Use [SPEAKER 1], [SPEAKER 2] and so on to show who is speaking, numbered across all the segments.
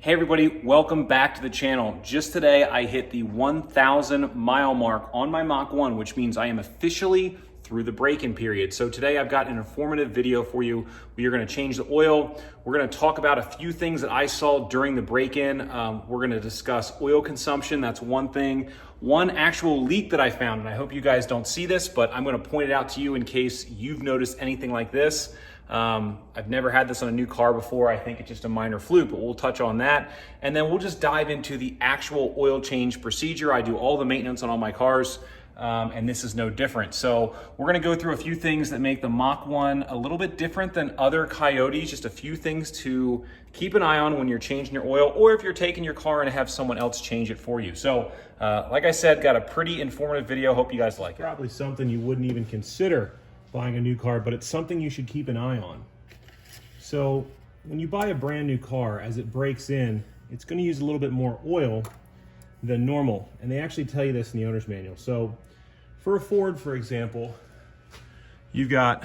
[SPEAKER 1] Hey everybody, welcome back to the channel. Just today I hit the 1,000 mile mark on my Mach 1, which means I am officially through the break-in period. So today I've got an informative video for you. We are gonna change the oil. We're gonna talk about a few things that I saw during the break-in. We're gonna discuss oil consumption, that's one thing. One actual leak that I found, and I hope you guys don't see this, but I'm gonna point it out to you in case you've noticed anything like this. I've never had this on a new car before. I think it's just a minor fluke, but we'll touch on that. And then we'll just dive into the actual oil change procedure. I do all the maintenance on all my cars, and this is no different. So we're gonna go through a few things that make the Mach 1 a little bit different than other Coyotes, just a few things to keep an eye on when you're changing your oil, or if you're taking your car and have someone else change it for you. So like I said, got a pretty informative video. Hope you guys like it.
[SPEAKER 2] Probably something you wouldn't even consider buying a new car, but it's something you should keep an eye on. So when you buy a brand new car, as it breaks in, it's going to use a little bit more oil than normal, and they actually tell you this in the owner's manual. So for a Ford, for example, you've got,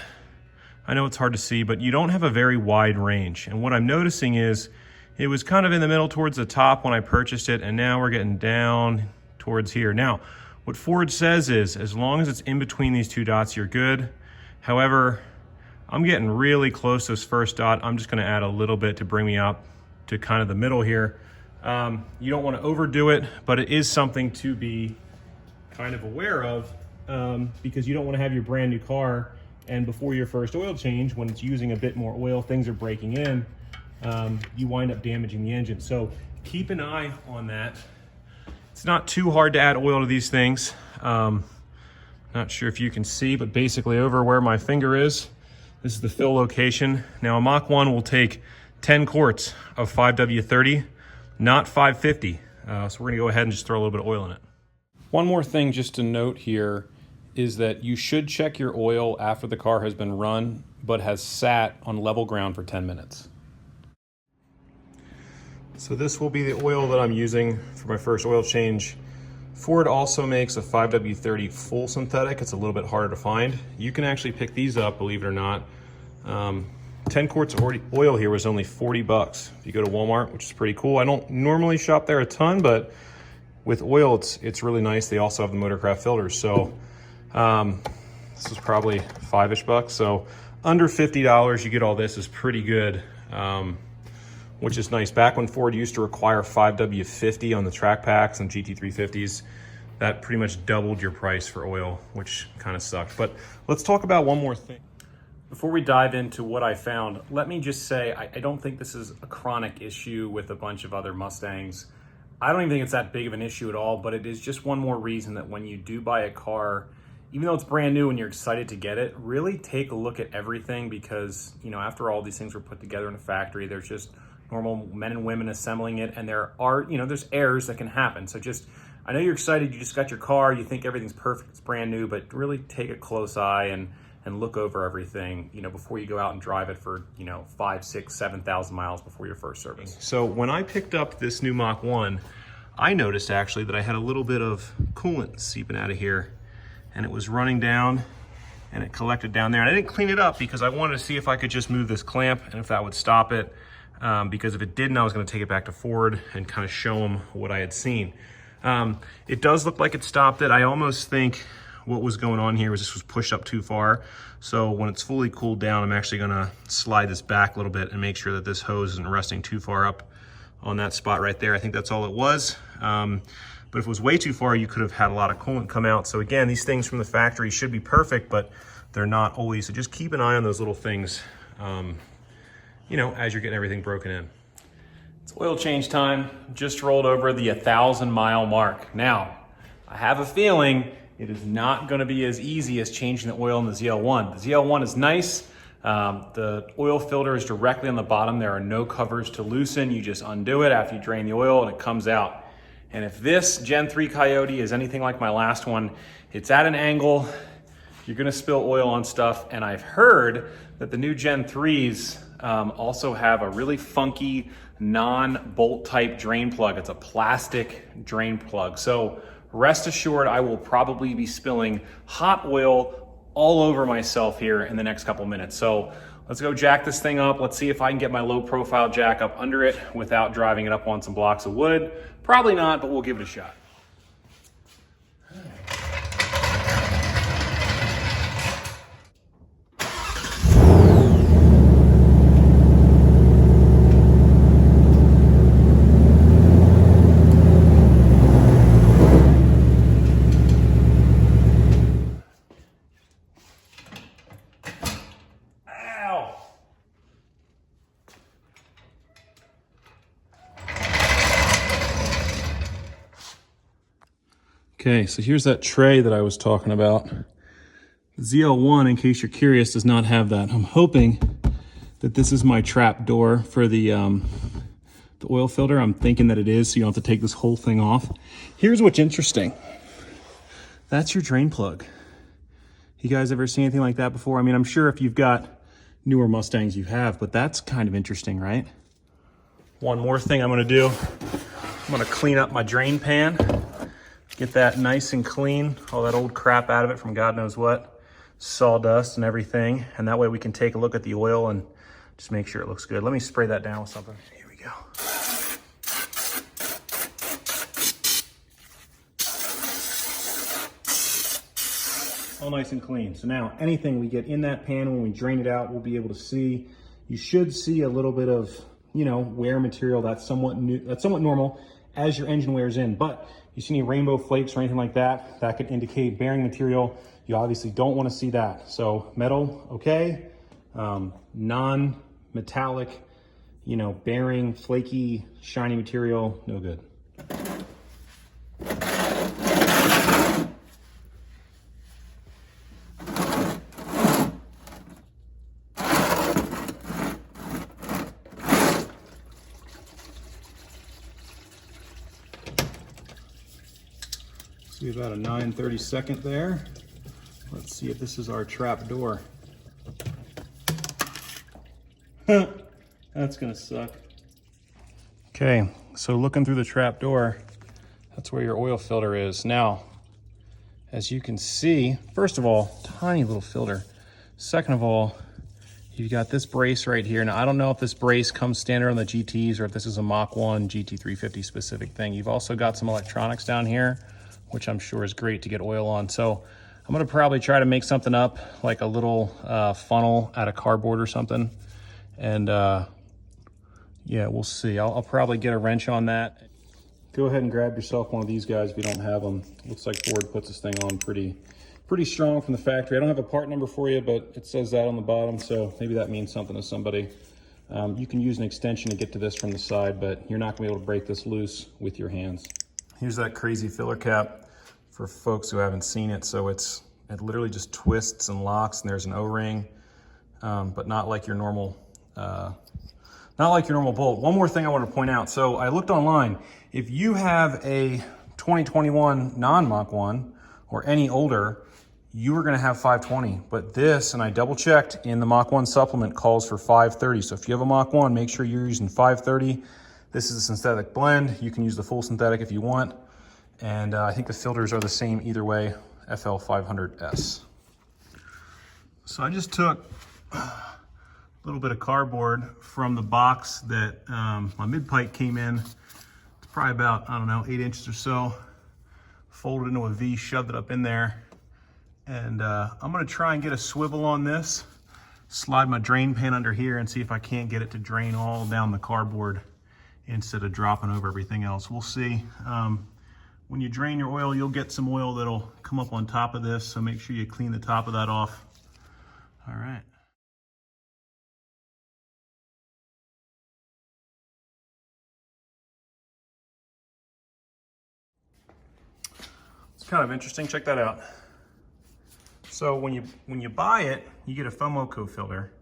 [SPEAKER 2] I know it's hard to see, but you don't have a very wide range. And what I'm noticing is it was kind of in the middle towards the top when I purchased it, and now we're getting down towards here. Now, what Ford says is, as long as it's in between these two dots, you're good. However, I'm getting really close to this first dot. I'm just gonna add a little bit to bring me up to kind of the middle here. You don't wanna overdo it, but it is something to be kind of aware of because you don't wanna have your brand new car and before your first oil change, when it's using a bit more oil, things are breaking in, you wind up damaging the engine. So keep an eye on that. It's not too hard to add oil to these things. Not sure if you can see, but basically over where my finger is, this is the fill location. Now a Mach 1 will take 10 quarts of 5W30, not 550. So we're gonna go ahead and just throw a little bit of oil in it. One more thing just to note here is that you should check your oil after the car has been run, but has sat on level ground for 10 minutes. So this will be the oil that I'm using for my first oil change. Ford also makes a 5W30 full synthetic. It's a little bit harder to find. You can actually pick these up, believe it or not. 10 quarts of oil here was only 40 bucks. If you go to Walmart, which is pretty cool. I don't normally shop there a ton, but with oil, it's really nice. They also have the Motorcraft filters. So this was probably $5-ish bucks. So under $50, you get all this is pretty good. Which is nice. Back when Ford used to require 5W50 on the track packs and GT350s, that pretty much doubled your price for oil, which kind of sucked. But let's talk about one more thing. Before we dive into what I found, let me just say, I don't think this is a chronic issue with a bunch of other Mustangs. I don't even think it's that big of an issue at all, but it is just one more reason that when you do buy a car, even though it's brand new and you're excited to get it, really take a look at everything because, you know, after all these things were put together in a factory, there's just normal men and women assembling it, and there are, you know, there's errors that can happen. So just, I know you're excited, you just got your car, you think everything's perfect, it's brand new, but really take a close eye and look over everything, you know, before you go out and drive it for, you know, 5, 6, 7,000 miles before your first service. So when I picked up this new Mach 1, I noticed actually that I had a little bit of coolant seeping out of here, and it was running down and it collected down there. And I didn't clean it up because I wanted to see if I could just move this clamp and if that would stop it. Because if it didn't, I was going to take it back to Ford and kind of show them what I had seen. It does look like it stopped it. I almost think what was going on here was this was pushed up too far. So when it's fully cooled down, I'm actually going to slide this back a little bit and make sure that this hose isn't resting too far up on that spot right there. I think that's all it was. But if it was way too far, you could have had a lot of coolant come out. So again, these things from the factory should be perfect, but they're not always. So just keep an eye on those little things. You know, as you're getting everything broken in. It's oil change time. Just rolled over the 1,000 mile mark. Now, I have a feeling it is not gonna be as easy as changing the oil in the ZL1. The ZL1 is nice. The oil filter is directly on the bottom. There are no covers to loosen. You just undo it after you drain the oil and it comes out. And if this Gen 3 Coyote is anything like my last one, it's at an angle, you're gonna spill oil on stuff. And I've heard that the new Gen 3s also have a really funky non-bolt type drain plug. It's a plastic drain plug. So rest assured, I will probably be spilling hot oil all over myself here in the next couple minutes. So
[SPEAKER 1] let's go jack this thing up. Let's see if I can get my low profile jack up under it without driving it up on some blocks of wood. Probably not, but we'll give it a shot.
[SPEAKER 2] Okay, so here's that tray that I was talking about. The ZL1, in case you're curious, does not have that. I'm hoping that this is my trap door for the oil filter. I'm thinking that it is, so you don't have to take this whole thing off. Here's what's interesting. That's your drain plug. You guys ever seen anything like that before? I mean, I'm sure if you've got newer Mustangs you have, but that's kind of interesting, right? One more thing I'm gonna do. I'm gonna clean up my drain pan. Get that nice and clean, all that old crap out of it from God knows what, sawdust and everything. And that way we can take a look at the oil and just make sure it looks good. Let me spray that down with something. Here we go. All nice and clean. So now anything we get in that pan, when we drain it out, we'll be able to see. You should see a little bit of, you know, wear material. That's somewhat new, that's somewhat normal as your engine wears in. But you see any rainbow flakes or anything like that, that could indicate bearing material. You obviously don't want to see that. So metal, okay. Non-metallic, you know, bearing, flaky, shiny material, no good. See about a 9/32 there. Let's see if this is our trap door. That's gonna suck. Okay, so looking through the trap door, that's where your oil filter is. Now, as you can see, first of all, tiny little filter. Second of all, you've got this brace right here. Now, I don't know if this brace comes standard on the GTs or if this is a Mach 1 GT350 specific thing. You've also got some electronics down here, which I'm sure is great to get oil on. So I'm gonna probably try to make something up, like a little funnel out of cardboard or something. And yeah, we'll see. I'll probably get a wrench on that. Go ahead and grab yourself one of these guys if you don't have them. Looks like Ford puts this thing on pretty strong from the factory. I don't have a part number for you, but it says that on the bottom, so maybe that means something to somebody. You can use an extension to get to this from the side, but you're not gonna be able to break this loose with your hands. Here's that crazy filler cap for folks who haven't seen it. So it literally just twists and locks, and there's an O-ring, but not like your normal bolt. One more thing I want to point out. So I looked online. If you have a 2021 non-Mach 1 or any older, you are going to have 520. But this, and I double checked in the Mach 1 supplement, calls for 530. So if you have a Mach 1, make sure you're using 530. This is a synthetic blend. You can use the full synthetic if you want. And I think the filters are the same either way, FL500S. So I just took a little bit of cardboard from the box that my mid-pipe came in. It's probably about, I don't know, 8 inches or so. Folded into a V, shoved it up in there. And I'm gonna try and get a swivel on this, slide my drain pan under here and see if I can't get it to drain all down the cardboard instead of dropping over everything else. We'll see. When you drain your oil, you'll get some oil that'll come up on top of this, so make sure you clean the top of that off. All right. It's kind of interesting, check that out. So when you buy it, you get a Fomoco filter,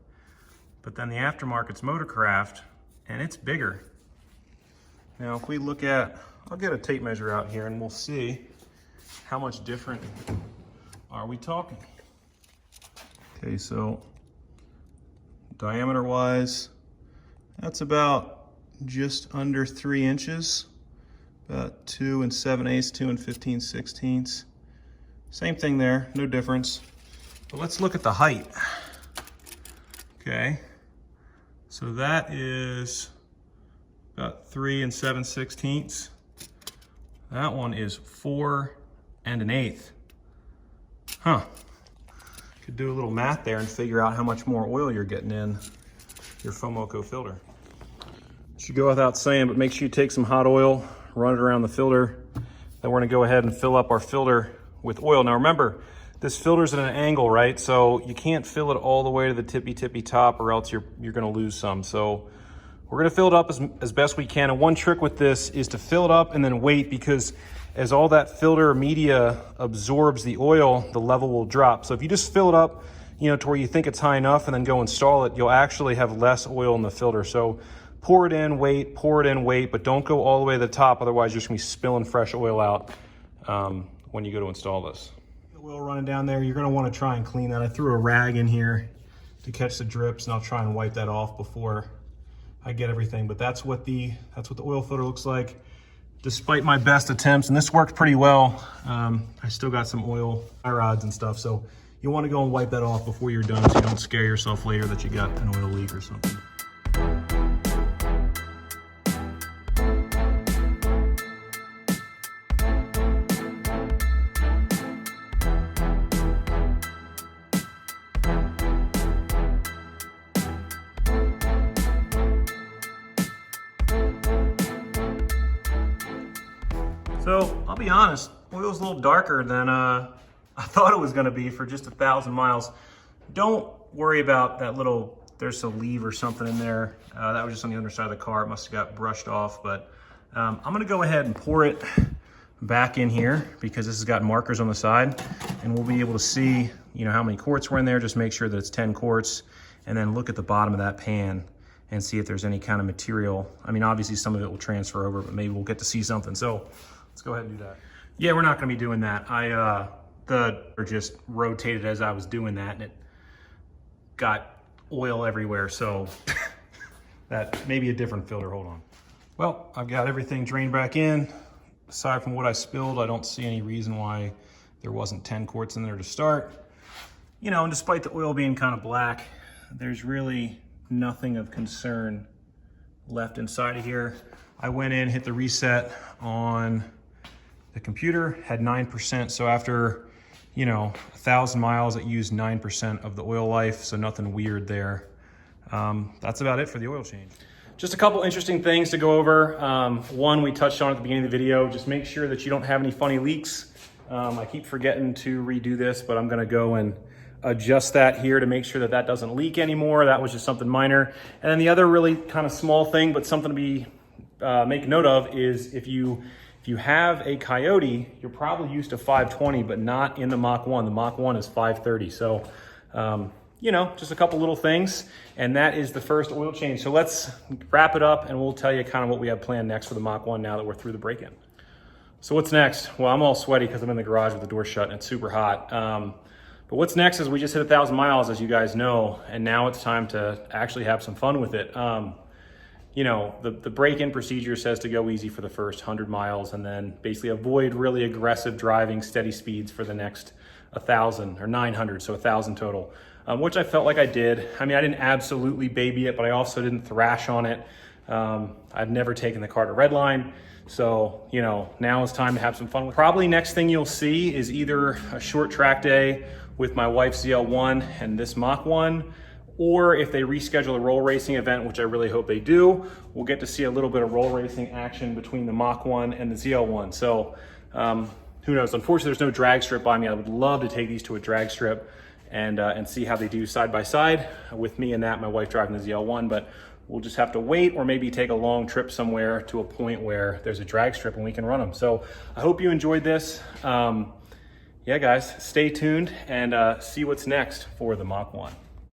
[SPEAKER 2] but then the aftermarket's Motorcraft, and it's bigger. Now, if we look at, I'll get a tape measure out here and we'll see how much different are we talking. Okay, so diameter wise, that's about just under 3 inches, about 2 7/8, 2 15/16. Same thing there, no difference. But let's look at the height. Okay, so that is about 3 7/16. That one is 4 1/8. Huh. Could do a little math there and figure out how much more oil you're getting in your Fomoco filter. Should go without saying, but make sure you take some hot oil, run it around the filter. Then we're gonna go ahead and fill up our filter with oil. Now remember, this filter's at an angle, right? So you can't fill it all the way to the tippy top or else you're gonna lose some. So we're gonna fill it up as best we can. And one trick with this is to fill it up and then wait, because as all that filter media absorbs the oil, the level will drop. So if you just fill it up, you know, to where you think it's high enough and then go install it, you'll actually have less oil in the filter. So pour it in, wait, pour it in, wait, but don't go all the way to the top. Otherwise, you're just gonna be spilling fresh oil out when you go to install this. The oil running down there, you're gonna wanna try and clean that. I threw a rag in here to catch the drips, and I'll try and wipe that off before I get everything. But that's what the oil filter looks like. Despite my best attempts, and this worked pretty well, I still got some oil, tie rods and stuff. So you wanna go and wipe that off before you're done so you don't scare yourself later that you got an oil leak or something. So I'll be honest, oil's a little darker than I thought it was gonna be for just 1,000 miles. Don't worry about that little, there's a leaf or something in there. That was just on the other side of the car. It must have got brushed off, but I'm gonna go ahead and pour it back in here because this has got markers on the side, and we'll be able to see, you know, how many quarts were in there. Just make sure that it's 10 quarts, and then look at the bottom of that pan and see if there's any kind of material. I mean, obviously some of it will transfer over, but maybe we'll get to see something. So let's go ahead and do that. Yeah, we're not gonna be doing that. The just rotated as I was doing that, and it got oil everywhere. So that may be a different filter, hold on. Well, I've got everything drained back in. Aside from what I spilled, I don't see any reason why there wasn't 10 quarts in there to start. You know, and despite the oil being kind of black, there's really nothing of concern left inside of here. I went in, hit the reset on the computer, had 9%. So after, you know, 1,000 miles, it used 9% of the oil life. So nothing weird there. That's about it for the oil change. Just a couple interesting things to go over. One, we touched on at the beginning of the video. Just make sure that you don't have any funny leaks. I keep forgetting to redo this, but I'm gonna go and adjust that here to make sure that that doesn't leak anymore. That was just something minor. And then the other really kind of small thing, but something to be make note of, is if you have a Coyote, you're probably used to 520, but not in the Mach 1. The Mach 1 is 530. So, you know, just a couple little things. And that is the first oil change. So let's wrap it up and we'll tell you kind of what we have planned next for the Mach 1 now that we're through the break-in. So what's next? Well, I'm all sweaty because I'm in the garage with the door shut and it's super hot. But what's next is we just hit 1,000 miles, as you guys know, and now it's time to actually have some fun with it. You know, the break-in procedure says to go easy for the first 100 miles and then basically avoid really aggressive driving, steady speeds for the next 1,000 or 900, so 1,000 total, which I felt like I did. I mean, I didn't absolutely baby it, but I also didn't thrash on it. I've never taken the car to redline. So, you know, now it's time to have some fun with it. Probably next thing you'll see is either a short track day with my wife's ZL1 and this Mach 1, or if they reschedule a roll racing event, which I really hope they do, we'll get to see a little bit of roll racing action between the Mach 1 and the ZL1. So who knows? Unfortunately, there's no drag strip by me. I would love to take these to a drag strip and see how they do side by side with me and that, my wife driving the ZL1, but we'll just have to wait or maybe take a long trip somewhere to a point where there's a drag strip and we can run them. So I hope you enjoyed this. Yeah, guys, stay tuned and see what's next for the Mach 1.